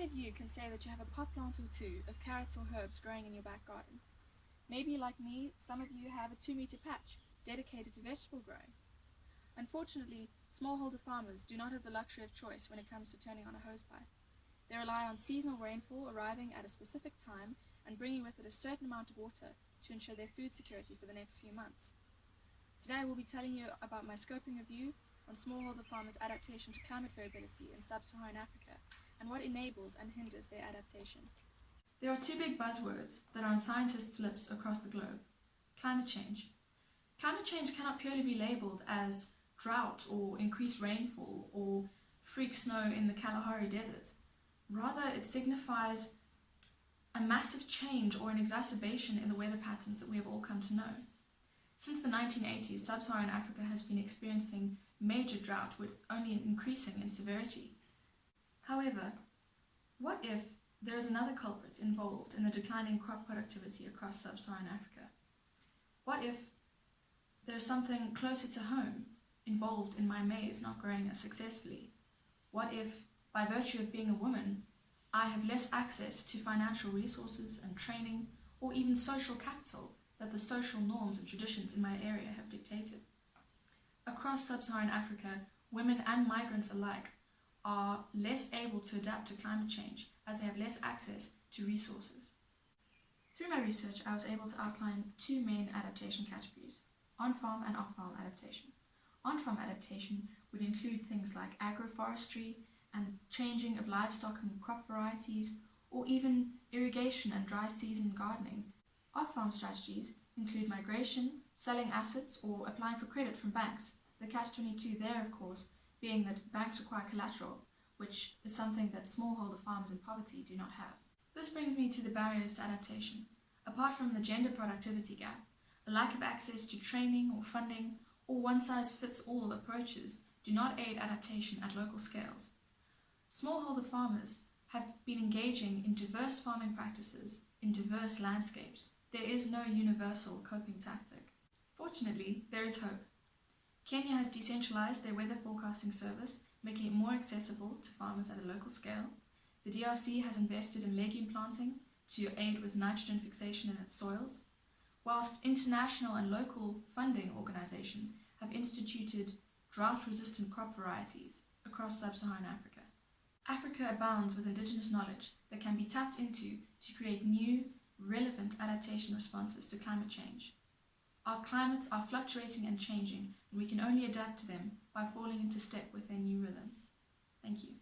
many of you can say that you have a pot plant or two of carrots or herbs growing in your back garden? Maybe, like me, some of you have a 2-meter patch dedicated to vegetable growing. Unfortunately, smallholder farmers do not have the luxury of choice when it comes to turning on a hosepipe. They rely on seasonal rainfall arriving at a specific time and bringing with it a certain amount of water to ensure their food security for the next few months. Today I will be telling you about my scoping review on smallholder farmers' adaptation to climate variability in sub-Saharan Africa and what enables and hinders their adaptation. There are two big buzzwords that are on scientists' lips across the globe: climate change. Climate change cannot purely be labelled as drought or increased rainfall or freak snow in the Kalahari Desert. Rather, it signifies a massive change or an exacerbation in the weather patterns that we have all come to know. Since the 1980s, sub-Saharan Africa has been experiencing major drought with only increasing in severity. However, what if there is another culprit involved in the declining crop productivity across sub-Saharan Africa? What if there is something closer to home involved in my maize not growing as successfully? What if, by virtue of being a woman, I have less access to financial resources and training, or even social capital that the social norms and traditions in my area have dictated? Across sub-Saharan Africa, women and migrants alike are less able to adapt to climate change as they have less access to resources. Through my research, I was able to outline two main adaptation categories: on-farm and off-farm adaptation. On-farm adaptation would include things like agroforestry and changing of livestock and crop varieties, or even irrigation and dry season gardening. Off-farm strategies include migration, selling assets, or applying for credit from banks. The catch-22 there, of course, being that banks require collateral, which is something that smallholder farmers in poverty do not have. This brings me to the barriers to adaptation. Apart from the gender productivity gap, a lack of access to training or funding, or one-size-fits-all approaches do not aid adaptation at local scales. Smallholder farmers have been engaging in diverse farming practices in diverse landscapes. There is no universal coping tactic. Fortunately, there is hope. Kenya has decentralized their weather forecasting service, making it more accessible to farmers at a local scale. The DRC has invested in legume planting to aid with nitrogen fixation in its soils, whilst international and local funding organizations have instituted drought-resistant crop varieties across sub-Saharan Africa. Africa abounds with indigenous knowledge that can be tapped into to create new, relevant adaptation responses to climate change. Our climates are fluctuating and changing, and we can only adapt to them by falling into step with their new rhythms. Thank you.